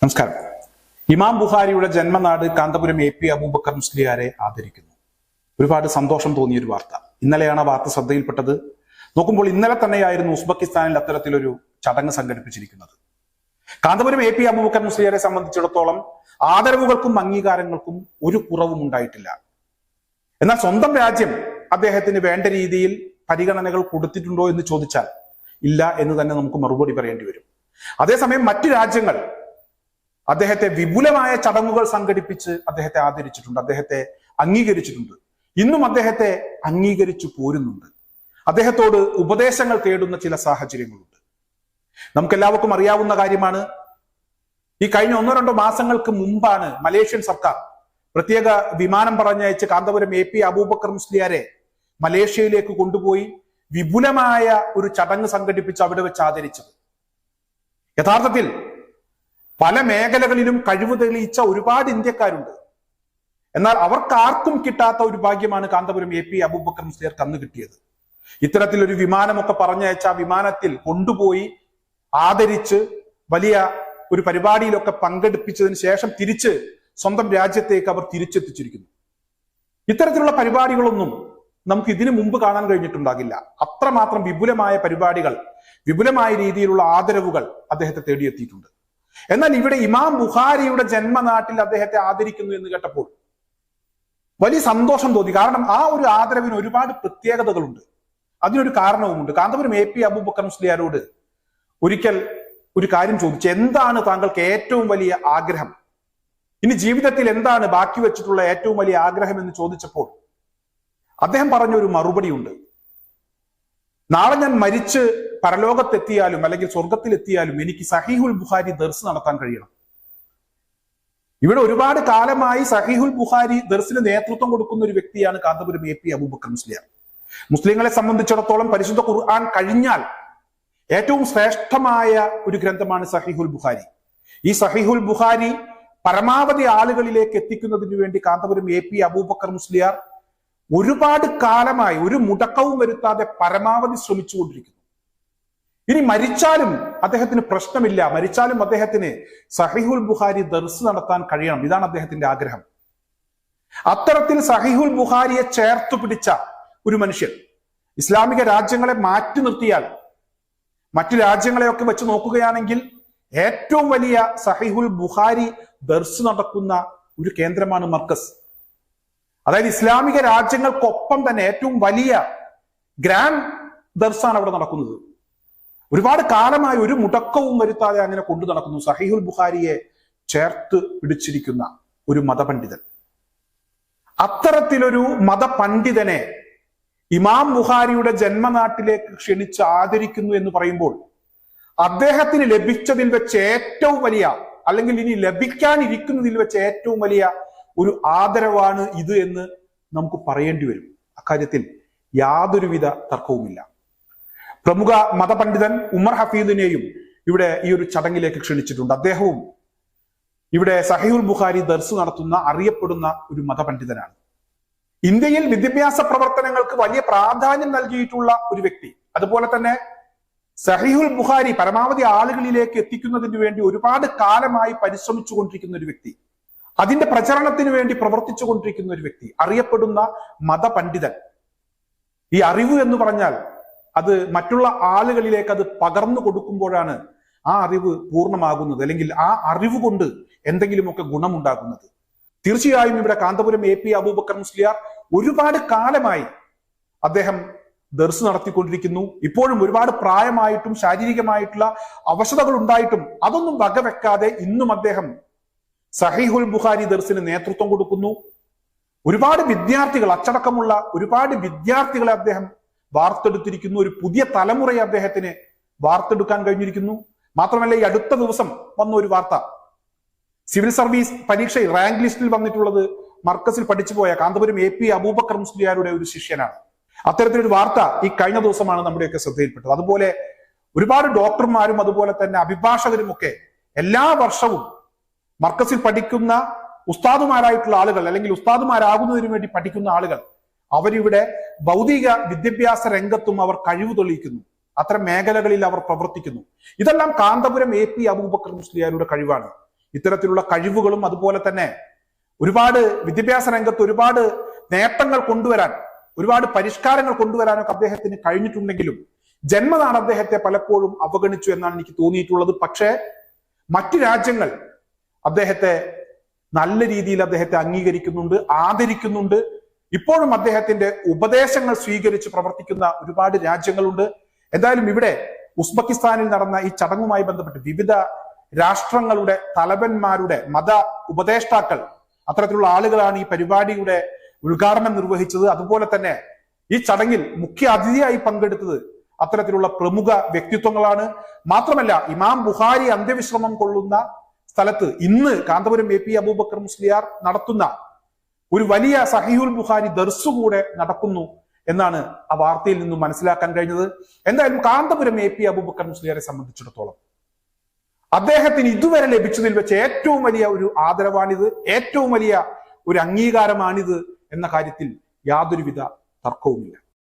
നമസ്കാരം. ഇമാം ബുഖാരിയുടെ ജന്മനാട് കാന്തപുരം AP അബൂബക്കർ മുസ്ലിയാരെ ആദരിക്കുന്നു. ഒരുപാട് സന്തോഷം തോന്നിയ ഒരു വാർത്ത. ഇന്നലെയാണ് ആ വാർത്ത ശ്രദ്ധയിൽപ്പെട്ടത്. നോക്കുമ്പോൾ ഇന്നലെ തന്നെയായിരുന്നു ഉസ്ബെക്കിസ്ഥാനിൽ അത്തരത്തിലൊരു ചടങ്ങ് സംഘടിപ്പിച്ചിരിക്കുന്നത്. കാന്തപുരം AP അബൂബക്കർ മുസ്ലിയാരെ സംബന്ധിച്ചിടത്തോളം ആദരവുകൾക്കും അംഗീകാരങ്ങൾക്കും ഒരു കുറവും ഉണ്ടായിട്ടില്ല. എന്നാൽ സ്വന്തം രാജ്യം അദ്ദേഹത്തിന് വേണ്ട രീതിയിൽ പരിഗണനകൾ കൊടുത്തിട്ടുണ്ടോ എന്ന് ചോദിച്ചാൽ ഇല്ല എന്ന് തന്നെ നമുക്ക് മറുപടി പറയേണ്ടി വരും. അതേസമയം മറ്റു രാജ്യങ്ങൾ അദ്ദേഹത്തെ വിപുലമായ ചടങ്ങുകൾ സംഘടിപ്പിച്ച് അദ്ദേഹത്തെ ആദരിച്ചിട്ടുണ്ട്, അദ്ദേഹത്തെ അംഗീകരിച്ചിട്ടുണ്ട്. ഇന്നും അദ്ദേഹത്തെ അംഗീകരിച്ചു പോരുന്നുണ്ട്. അദ്ദേഹത്തോട് ഉപദേശങ്ങൾ തേടുന്ന ചില സാഹചര്യങ്ങളുണ്ട്. നമുക്കെല്ലാവർക്കും അറിയാവുന്ന കാര്യമാണ്. ഈ കഴിഞ്ഞ 1-2 മാസങ്ങൾക്ക് മുമ്പാണ് മലേഷ്യൻ സർക്കാർ പ്രത്യേക വിമാനം പറഞ്ഞയച്ച് കാന്തപുരം AP അബൂബക്കർ മുസ്ലിയാരെ മലേഷ്യയിലേക്ക് കൊണ്ടുപോയി വിപുലമായ ഒരു ചടങ്ങ് സംഘടിപ്പിച്ച് അവിടെ വെച്ച് ആദരിച്ചത്. യഥാർത്ഥത്തിൽ പല മേഖലകളിലും കഴിവ് തെളിയിച്ച ഒരുപാട് ഇന്ത്യക്കാരുണ്ട്. എന്നാൽ അവർക്കാർക്കും കിട്ടാത്ത ഒരു ഭാഗ്യമാണ് കാന്തപുരം AP അബൂബക്കർ മുസ്ലിയാർക്ക് അന്ന് കിട്ടിയത്. ഇത്തരത്തിലൊരു വിമാനമൊക്കെ പറഞ്ഞയച്ച ആ വിമാനത്തിൽ കൊണ്ടുപോയി ആദരിച്ച് വലിയ ഒരു പരിപാടിയിലൊക്കെ പങ്കെടുപ്പിച്ചതിന് ശേഷം തിരിച്ച് സ്വന്തം രാജ്യത്തേക്ക് അവർ തിരിച്ചെത്തിച്ചിരിക്കുന്നു. ഇത്തരത്തിലുള്ള പരിപാടികളൊന്നും നമുക്ക് ഇതിനു മുമ്പ് കാണാൻ കഴിഞ്ഞിട്ടുണ്ടാകില്ല. അത്രമാത്രം വിപുലമായ പരിപാടികൾ, വിപുലമായ രീതിയിലുള്ള ആദരവുകൾ അദ്ദേഹത്തെ തേടിയെത്തിയിട്ടുണ്ട്. എന്നാൽ ഇവിടെ ഇമാം ബുഖാരിയുടെ ജന്മനാട്ടിൽ അദ്ദേഹത്തെ ആദരിക്കുന്നു എന്ന് കേട്ടപ്പോൾ വലിയ സന്തോഷം തോന്നി. കാരണം ആ ഒരു ആദരവിന് ഒരുപാട് പ്രത്യേകതകളുണ്ട്, അതിനൊരു കാരണവുമുണ്ട്. കാന്തപുരം AP അബൂബക്കർ മുസ്ലിയാരോട് ഒരിക്കൽ ഒരു കാര്യം ചോദിച്ചു, എന്താണ് താങ്കൾക്ക് ഏറ്റവും വലിയ ആഗ്രഹം, ഇനി ജീവിതത്തിൽ എന്താണ് ബാക്കി വെച്ചിട്ടുള്ള ഏറ്റവും വലിയ ആഗ്രഹം എന്ന് ചോദിച്ചപ്പോൾ അദ്ദേഹം പറഞ്ഞ ഒരു മറുപടിയുണ്ട്. നാളെ ഞാൻ മരിച്ച് പരലോകത്തെത്തിയാലും അല്ലെങ്കിൽ സ്വർഗത്തിലെത്തിയാലും എനിക്ക് സഹീഹുൽ ബുഖാരി ദർസ് നടത്താൻ കഴിയണം. ഇവിടെ ഒരുപാട് കാലമായി സഹീഹുൽ ബുഖാരി ദർസിന് നേതൃത്വം കൊടുക്കുന്ന ഒരു വ്യക്തിയാണ് കാന്തപുരം AP അബൂബക്കർ മുസ്ലിയാർ. മുസ്ലിങ്ങളെ സംബന്ധിച്ചിടത്തോളം പരിശുദ്ധ ഖുർആൻ കഴിഞ്ഞാൽ ഏറ്റവും ശ്രേഷ്ഠമായ ഒരു ഗ്രന്ഥമാണ് സഹീഹുൽ ബുഖാരി. ഈ സഹീഹുൽ ബുഖാരി പരമാവധി ആളുകളിലേക്ക് എത്തിക്കുന്നതിന് വേണ്ടി കാന്തപുരം AP അബൂബക്കർ മുസ്ലിയാർ ഒരുപാട് കാലമായി ഒരു മുടക്കവും വരുത്താതെ പരമാവധി ശ്രമിച്ചുകൊണ്ടിരിക്കുന്നു. ഇനി മരിച്ചാലും അദ്ദേഹത്തിന് പ്രശ്നമില്ല, മരിച്ചാലും അദ്ദേഹത്തിന് സഹീഹുൽ ബുഖാരി ദർസ് നടത്താൻ കഴിയണം. ഇതാണ് അദ്ദേഹത്തിന്റെ ആഗ്രഹം. അത്തരത്തിൽ സഹീഹുൽ ബുഖാരിയെ ചേർത്തു പിടിച്ച ഒരു മനുഷ്യൻ ഇസ്ലാമിക രാജ്യങ്ങളെ മാറ്റി നിർത്തിയാൽ, മറ്റു രാജ്യങ്ങളെയൊക്കെ വെച്ച് നോക്കുകയാണെങ്കിൽ ഏറ്റവും വലിയ സഹീഹുൽ ബുഖാരി ദർസ് നടക്കുന്ന ഒരു കേന്ദ്രമാണ് മർക്കസ്. അതായത് ഇസ്ലാമിക രാജ്യങ്ങൾക്കൊപ്പം തന്നെ ഏറ്റവും വലിയ ഗ്രാൻഡ് ദർസാണ് അവിടെ നടക്കുന്നത്. ഒരുപാട് കാലമായി ഒരു മുടക്കവും വരുത്താതെ അങ്ങനെ കൊണ്ടു നടക്കുന്നു. സഹീഹുൽ ബുഖാരിയെ ചേർത്ത് പിടിച്ചിരിക്കുന്ന ഒരു മതപണ്ഡിതൻ. അത്തരത്തിലൊരു മതപണ്ഡിതനെ ഇമാം ബുഖാരിയുടെ ജന്മനാട്ടിലേക്ക് ക്ഷണിച്ച് ആദരിക്കുന്നു എന്ന് പറയുമ്പോൾ അദ്ദേഹത്തിന് ലഭിച്ചതിൽ വെച്ച് ഏറ്റവും വലിയ, അല്ലെങ്കിൽ ഇനി ലഭിക്കാനിരിക്കുന്നതിൽ വെച്ച് ഏറ്റവും വലിയ ഒരു ആദരവാണ് ഇത് എന്ന് നമുക്ക് പറയേണ്ടി വരും. അക്കാര്യത്തിൽ യാതൊരുവിധ തർക്കവുമില്ല. പ്രമുഖ മതപണ്ഡിതൻ ഉമർ ഹഫീദിനെയും ഇവിടെ ഈ ഒരു ചടങ്ങിലേക്ക് ക്ഷണിച്ചിട്ടുണ്ട്. അദ്ദേഹവും ഇവിടെ സഹീഹുൽ ബുഖാരി ദർസ് നടത്തുന്ന അറിയപ്പെടുന്ന ഒരു മതപണ്ഡിതനാണ്. ഇന്ത്യയിൽ വിദ്യാഭ്യാസ പ്രവർത്തനങ്ങൾക്ക് വലിയ പ്രാധാന്യം നൽകിയിട്ടുള്ള ഒരു വ്യക്തി. അതുപോലെ തന്നെ സഹീഹുൽ ബുഖാരി പരമാവധി ആളുകളിലേക്ക് എത്തിക്കുന്നതിന് വേണ്ടി ഒരുപാട് കാലമായി പരിശ്രമിച്ചു കൊണ്ടിരിക്കുന്ന ഒരു വ്യക്തി, അതിന്റെ പ്രചരണത്തിന് വേണ്ടി പ്രവർത്തിച്ചു കൊണ്ടിരിക്കുന്ന ഒരു വ്യക്തി, അറിയപ്പെടുന്ന മതപണ്ഡിതൻ. ഈ അറിവ് എന്ന് പറഞ്ഞാൽ അത് മറ്റുള്ള ആളുകളിലേക്ക് അത് പകർന്നു കൊടുക്കുമ്പോഴാണ് ആ അറിവ് പൂർണ്ണമാകുന്നത്, അല്ലെങ്കിൽ ആ അറിവ് കൊണ്ട് എന്തെങ്കിലുമൊക്കെ ഗുണമുണ്ടാകുന്നത്. തീർച്ചയായും ഇവിടെ കാന്തപുരം AP അബൂബക്കർ മുസ്ലിയാർ ഒരുപാട് കാലമായി അദ്ദേഹം ദർസ് നടത്തിക്കൊണ്ടിരിക്കുന്നു. ഇപ്പോഴും ഒരുപാട് പ്രായമായിട്ടും ശാരീരികമായിട്ടുള്ള അവശതകൾ ഉണ്ടായിട്ടും അതൊന്നും വകവെക്കാതെ ഇന്നും അദ്ദേഹം സഹീഹുൽ ബുഖാരി ദർസിന് നേതൃത്വം കൊടുക്കുന്നു. ഒരുപാട് വിദ്യാർത്ഥികൾ, അച്ചടക്കമുള്ള ഒരുപാട് വിദ്യാർത്ഥികളെ അദ്ദേഹം വാർത്തെടുത്തിരിക്കുന്നു. ഒരു പുതിയ തലമുറയെ അദ്ദേഹത്തിന് വാർത്തെടുക്കാൻ കഴിഞ്ഞിരിക്കുന്നു. മാത്രമല്ല, ഈ അടുത്ത ദിവസം വന്ന ഒരു വാർത്ത, സിവിൽ സർവീസ് പരീക്ഷയിൽ റാങ്ക് ലിസ്റ്റിൽ വന്നിട്ടുള്ളത് മർക്കസിൽ പഠിച്ചുപോയ കാന്തപുരം AP അബൂബക്കർ മുസ്ലിയാരുടെ ഒരു ശിഷ്യനാണ്. അത്തരത്തിലൊരു വാർത്ത ഈ കഴിഞ്ഞ ദിവസമാണ് നമ്മുടെയൊക്കെ ശ്രദ്ധയിൽപ്പെട്ടത്. അതുപോലെ ഒരുപാട് ഡോക്ടർമാരും അതുപോലെ തന്നെ അഭിഭാഷകരും ഒക്കെ എല്ലാ വർഷവും മർക്കസിൽ പഠിക്കുന്ന ഉസ്താദുമാരായിട്ടുള്ള ആളുകൾ, അല്ലെങ്കിൽ ഉസ്താദുമാരാകുന്നതിന് വേണ്ടി പഠിക്കുന്ന ആളുകൾ, അവരിവിടെ ഭൗതിക വിദ്യാഭ്യാസ രംഗത്തും അവർ കഴിവ് തെളിയിക്കുന്നു. അത്തരം മേഖലകളിൽ അവർ പ്രവർത്തിക്കുന്നു. ഇതെല്ലാം കാന്തപുരം AP അബൂബക്കർ മുസ്ലിയാരുടെ കഴിവാണ്. ഇത്തരത്തിലുള്ള കഴിവുകളും അതുപോലെ തന്നെ ഒരുപാട് വിദ്യാഭ്യാസ രംഗത്ത് ഒരുപാട് നേട്ടങ്ങൾ കൊണ്ടുവരാൻ, ഒരുപാട് പരിഷ്കാരങ്ങൾ കൊണ്ടുവരാനൊക്കെ അദ്ദേഹത്തിന് കഴിഞ്ഞിട്ടുണ്ടെങ്കിലും ജന്മനാട് അദ്ദേഹത്തെ പലപ്പോഴും അവഗണിച്ചു എന്നാണ് എനിക്ക് തോന്നിയിട്ടുള്ളത്. പക്ഷേ മറ്റു രാജ്യങ്ങൾ അദ്ദേഹത്തെ നല്ല രീതിയിൽ അദ്ദേഹത്തെ അംഗീകരിക്കുന്നുണ്ട്, ആദരിക്കുന്നുണ്ട്. ഇപ്പോഴും അദ്ദേഹത്തിന്റെ ഉപദേശങ്ങൾ സ്വീകരിച്ച് പ്രവർത്തിക്കുന്ന ഒരുപാട് രാജ്യങ്ങളുണ്ട്. എന്തായാലും ഇവിടെ ഉസ്ബെക്കിസ്ഥാനിൽ നടന്ന ഈ ചടങ്ങുമായി ബന്ധപ്പെട്ട് വിവിധ രാഷ്ട്രങ്ങളുടെ തലവന്മാരുടെ മത ഉപദേഷ്ടാക്കൾ, അത്തരത്തിലുള്ള ആളുകളാണ് ഈ പരിപാടിയുടെ ഉദ്ഘാടനം നിർവഹിച്ചത്. അതുപോലെ തന്നെ ഈ ചടങ്ങിൽ മുഖ്യ അതിഥിയായി പങ്കെടുത്തത് അത്തരത്തിലുള്ള പ്രമുഖ വ്യക്തിത്വങ്ങളാണ്. മാത്രമല്ല ഇമാം ബുഖാരി അന്ത്യവിശ്രമം കൊള്ളുന്ന സ്ഥലത്ത് ഇന്ന് കാന്തപുരം AP അബൂബക്കർ മുസ്ലിയാർ നടത്തുന്ന ഒരു വലിയ സഹീഹുൽ ബുഖാരി ദർസ് കൂടെ നടക്കുന്നു എന്നാണ് ആ വാർത്തയിൽ നിന്നും മനസ്സിലാക്കാൻ കഴിഞ്ഞത്. എന്തായാലും കാന്തപുരം AP അബൂബക്കർ മുസ്ലിയാരെ സംബന്ധിച്ചിടത്തോളം അദ്ദേഹത്തിന് ഇതുവരെ ലഭിച്ചതിൽ വെച്ച് ഏറ്റവും വലിയ ഒരു ആദരവാണിത്, ഏറ്റവും വലിയ ഒരു അംഗീകാരമാണിത് എന്ന കാര്യത്തിൽ യാതൊരുവിധ തർക്കവുമില്ല.